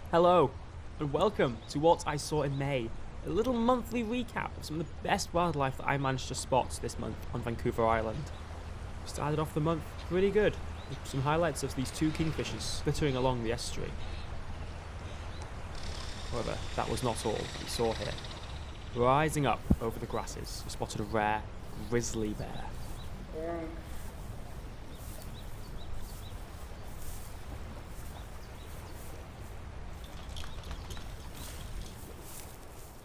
Hello, and welcome to What I Saw in May, a little monthly recap of some of the best wildlife that I managed to spot this month on Vancouver Island. We started off the month pretty good, with some highlights of these two kingfishers glittering along the estuary. However, that was not all we saw here. Rising up over the grasses, we spotted a rare grizzly bear.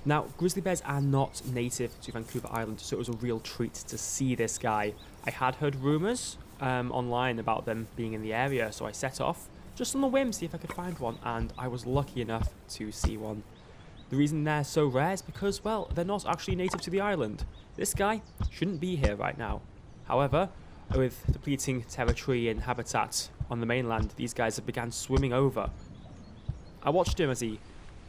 Now, grizzly bears are not native to Vancouver Island, so it was a real treat to see this guy. I had heard rumours online about them being in the area, so I set off just on the whim, see if I could find one, and I was lucky enough to see one. The reason they're so rare is because, well, they're not actually native to the island. This guy shouldn't be here right now. However, with depleting territory and habitat on the mainland, these guys have begun swimming over. I watched him as he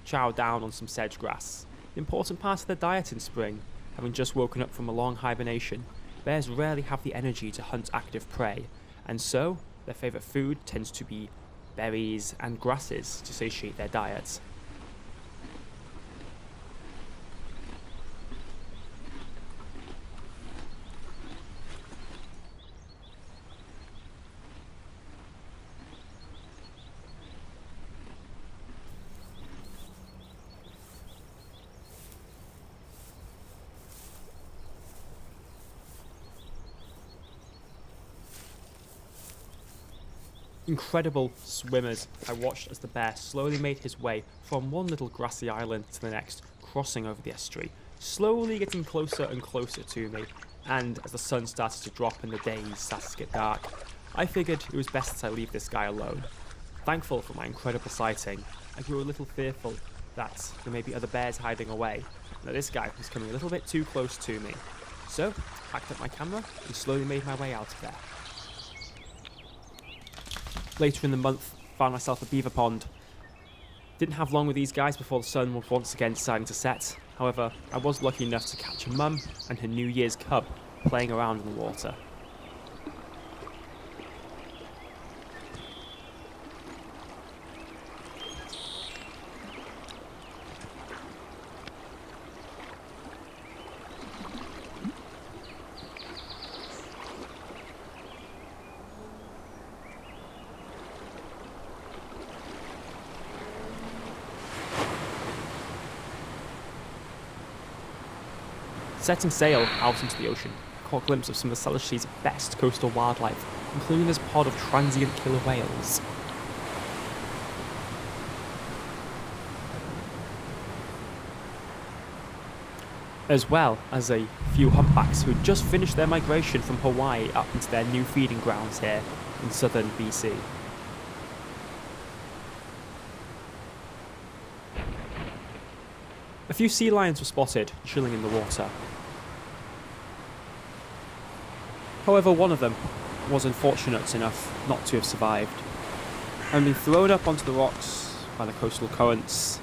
chowed down on some sedge grass. The important part of their diet in spring, having just woken up from a long hibernation. Bears rarely have the energy to hunt active prey, and so their favourite food tends to be berries and grasses to satiate their diet. Incredible swimmers. I watched as the bear slowly made his way from one little grassy island to the next, crossing over the estuary, slowly getting closer and closer to me. And as the sun started to drop and the days started to get dark, I figured it was best that I leave this guy alone. Thankful for my incredible sighting, I grew a little fearful that there may be other bears hiding away, and that this guy was coming a little bit too close to me. So, packed up my camera and slowly made my way out of there. Later in the month, found myself a beaver pond. Didn't have long with these guys before the sun was once again starting to set. However, I was lucky enough to catch a mum and her New Year's cub playing around in the water. Setting sail out into the ocean, I caught a glimpse of some of the Salish Sea's best coastal wildlife, including this pod of transient killer whales. As well as a few humpbacks who had just finished their migration from Hawaii up into their new feeding grounds here in southern BC. A few sea lions were spotted, chilling in the water. However, one of them was unfortunate enough not to have survived. Having been thrown up onto the rocks by the coastal currents,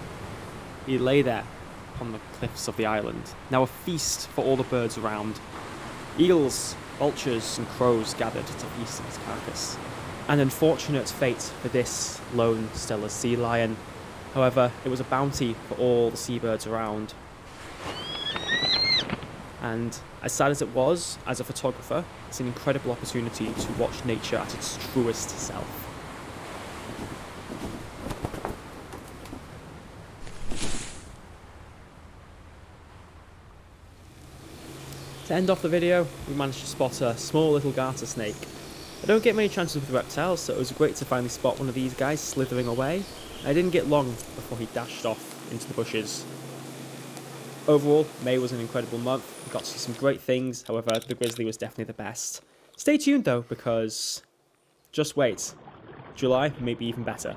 he lay there upon the cliffs of the island, now a feast for all the birds around. Eagles, vultures and crows gathered to feast on his carcass. An unfortunate fate for this lone stellar sea lion. However, it was a bounty for all the seabirds around. And as sad as it was, as a photographer, it's an incredible opportunity to watch nature at its truest self. To end off the video, we managed to spot a small little garter snake. I don't get many chances with reptiles, so it was great to finally spot one of these guys slithering away. I didn't get long before he dashed off into the bushes. Overall, May was an incredible month. We got to see some great things, however, the grizzly was definitely the best. Stay tuned though, because just wait. July may be even better.